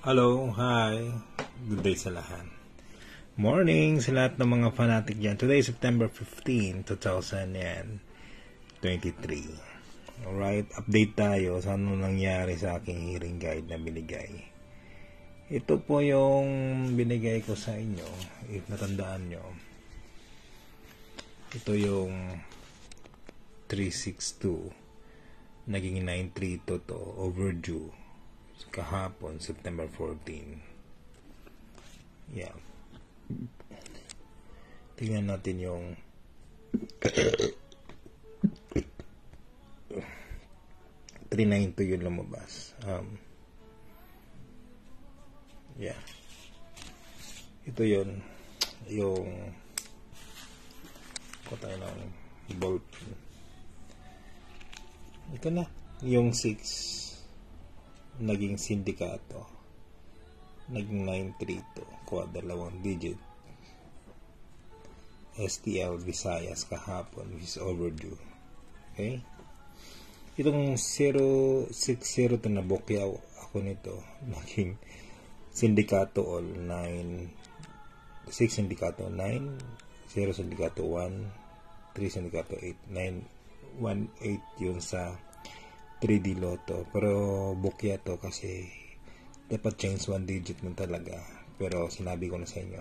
Hello, hi. Good day sa lahat. Morning sa lahat ng mga fanatic dyan. Today is September 15, 2023. Alright, update tayo sa ano nangyari sa aking hearing guide na binigay. Ito po yung binigay ko sa inyo, if natandaan nyo. Ito yung 362. Naging 932 to, overdue. Kahapon, September 14. Yeah. Tingnan natin yung 392 yung lumabas. Yeah. Ito yun. Yung tayo ng bolt. Ito na. Yung 6 naging sindikato, naging 932, kuha dalawang digit. STL Visayas kahapon, which is overdue. Okay? Itong 060 to na bokyaw ako nito, naging sindikato all 9, 6 sindikato 9, 0 sindikato 1, 3 sindikato 8, 9, 1, 8 yun sa 3D Lotto, pero bukya to kasi dapat change 1 digit nun talaga, pero sinabi ko na sa inyo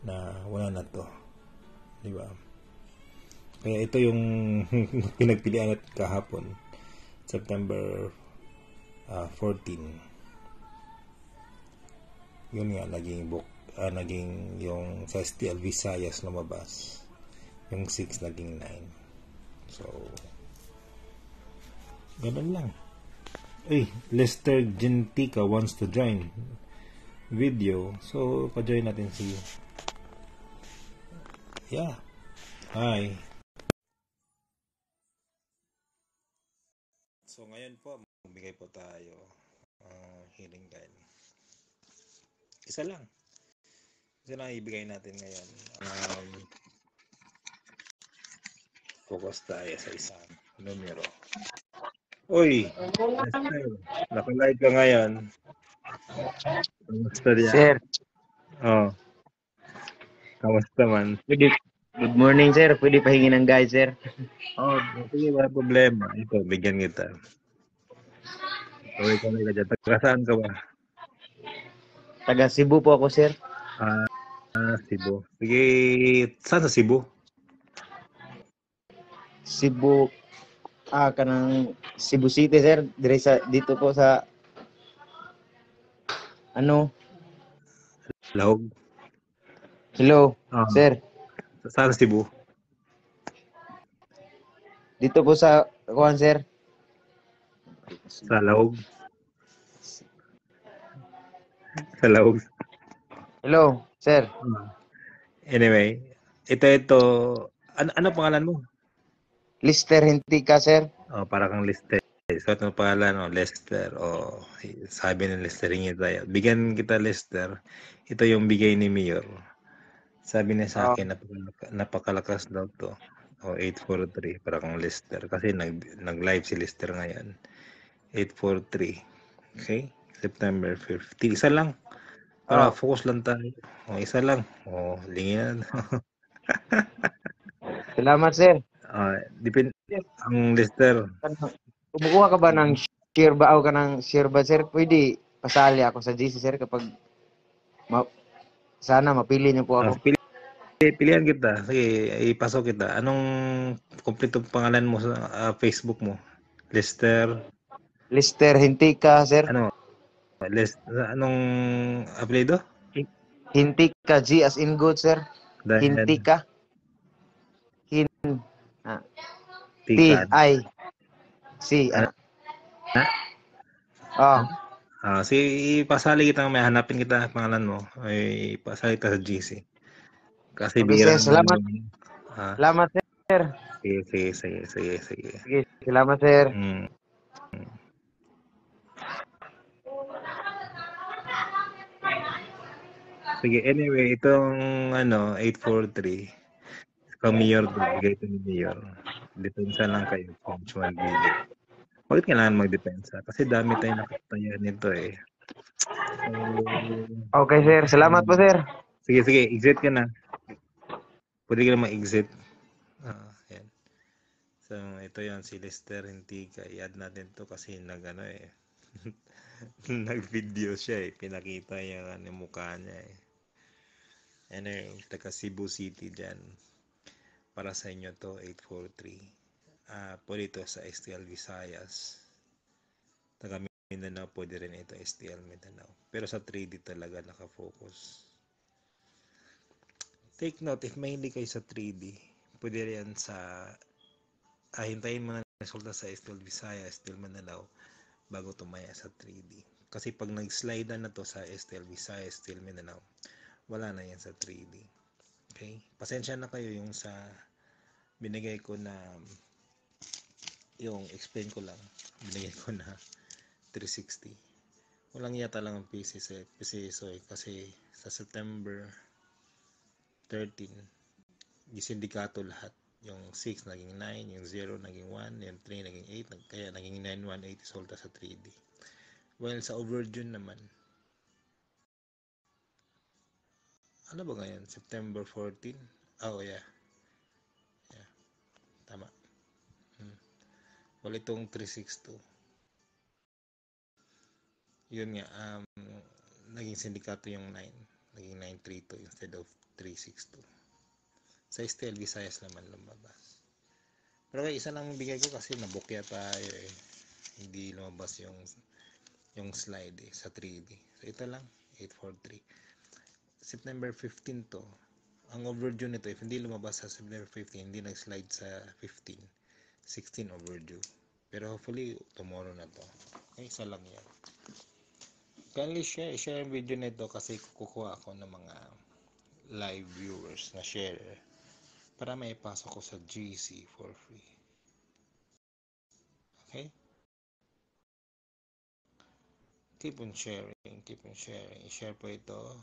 na wala na to, di ba? Kaya ito yung pinagpilian at kahapon, September 14. Yun nga, naging yung sa STL Visayas lumabas, yung 6 naging 9. So ganun lang. Lester Gentica wants to join video. So, pa-join natin si... Yeah. Hi. So, ngayon po, magbigay po tayo hearing guide. Isa lang ibigay natin ngayon. Focus tayo sa isang numero. Uy, Lester, naka-live ka ngayon. Kamusta diyan? Sir. Kamusta man? Good morning, sir. Pwede pahingi ng guide, sir. Sige, wala problema. Ito, bigyan kita. Ikaw ka dyan. Taga saan ka ba? Taga Cebu po ako, sir. Cebu. Sige, saan sa Cebu? Cebu, kanang Cebu City, sir. Dito po sa Lahog? Hello, sir. Saan Cebu? Dito po sa kuan, sir. Sa Lahog? Sa Lahog? Hello, sir. Anyway, ito. Ano pangalan mo? Lister Hintika, sir. Para kang Lester. So, ito pangalan, Lester. Sabi ng Lester tayo. Bigyan kita, Lester. Ito yung bigay ni Mayor. Sabi niya sa akin, napakalakas daw to. 843, para kang Lester. Kasi nag-live si Lester ngayon. 843. Okay? September 15. Isa lang. Para focus lang tayo. Isa lang. Lingin na. Salamat, sir. Depende. Ang Lester. Kumukuha ka ba ng share ba o ka ng share ba, sir? Pwede pasali ako sa GC, sir, kapag sana mapili niyo po ako. Pilihan kita. Sige, ipasok kita. Anong kompletong pangalan mo sa Facebook mo? Lester Hintika, sir. Anong apelyido? Hintika, G as in good, sir. Hintika. T-I. C. Ipasali kita, may hanapin kita pangalan mo. Ipasali kita sa GC. Kasi okay, sir. Salamat. Salamat, sir. Sige. Salamat, sir. Sige, anyway, itong 843. Mayor, bigay ito ni Mayor. Depensa lang kayo kung mag-video. Bakit kailangan magdepensa? Kasi dami tayong nakatayan nito eh. Okay, So, sir. Salamat po, sir. sige, exit ka na. Pwede ka na mag-exit. Yan. So, ito yan, si Lester Hintika. I-add natin to kasi nag-video siya eh. Pinakita niya yung mukha niya eh. Ano yung taga Cebu City dyan. Para sa inyo to, 843. Pwede ito sa STL Visayas. Taga Mindanao, pwede rin ito STL Mindanao. Pero sa 3D talaga nakafocus. Take note, if mahilig kayo sa 3D, pwede rin sa hintayin mo na resulta sa STL Visayas, STL Mindanao bago tumaya sa 3D. Kasi pag nag-slide na to sa STL Visayas, STL Mindanao, wala na yan sa 3D. Okay? Pasensya na kayo yung sa binigay ko na yung explain ko lang. Binigay ko na 360. Walang yata lang ang PCSO eh, kasi sa September 13, gisindikato lahat. Yung 6 naging 9, yung 0 naging 1, yung 3 naging 8, kaya naging 918 resulta sa 3D. Well, sa overdue naman, ano ba ngayon? September 14? Oh, yeah. Tama. Well, itong 362. Yun nga, naging sindikato yung 9. Naging 932 instead of 362. Sa STL Visayas naman lumabas. Pero kaya isa lang bigay ko kasi nabukya tayo eh. Hindi lumabas yung slide eh, sa 3D. So ito lang, 843. September 15 to. Ang overdue nito, if hindi lumabas sa September 15, hindi nag-slide sa 15. 16 overdue. Pero hopefully, tomorrow na to. Okay, isa lang yan. Kindly share yung video nito kasi kukuha ako ng mga live viewers na share para may ipasok ko sa GC for free. Okay? Keep on sharing. I-share po ito.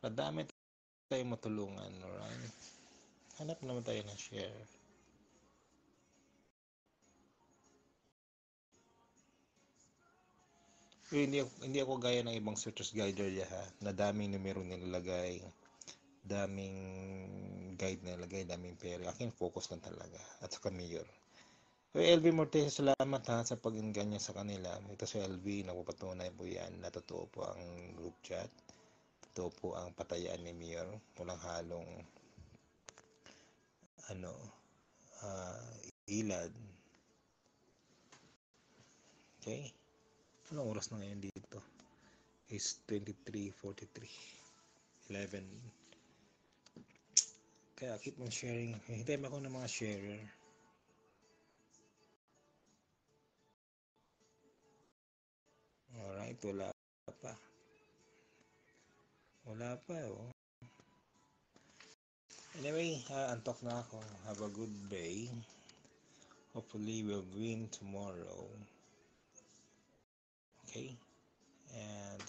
Madami tayong matulungan, alright? Hanap naman tayo ng share. Hindi ako gaya ng ibang searchers guider ha, na daming numero nilalagay, daming guide nilalagay, daming pera. Akin focus lang talaga at saka mayor. So LV Mortez, salamat ha sa pag-enganya sa kanila. Ito si LV, napapatunay po yan na totoo po ang group chat. Totoo po ang patayaan ni Mayor. Walang halong ilad. Okay? Anong oras na ngayon dito? Is 23:43. 11. Kaya keep on sharing. Hintayin ako ng mga sharer. Alright, wala pa. Wala pa oh. Anyway, antok na ako. Have a good day. Hopefully we'll win tomorrow. Okay? And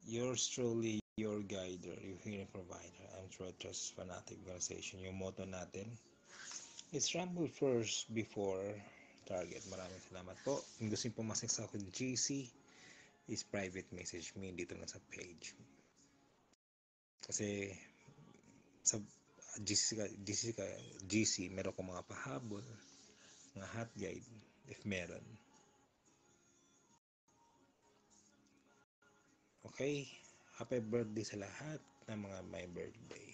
yours truly, your guider, your healing provider. I'm Trust Fanatic Organization. Yung motto natin, it's rumble first before target. Maraming salamat po. Kung gusto nyo pumasok sa akin GC, is private message me dito lang sa page. Kasi sa GC, meron ko mga pahabol, mga hot guide, if meron. Okay? Happy birthday sa lahat ng mga may birthday.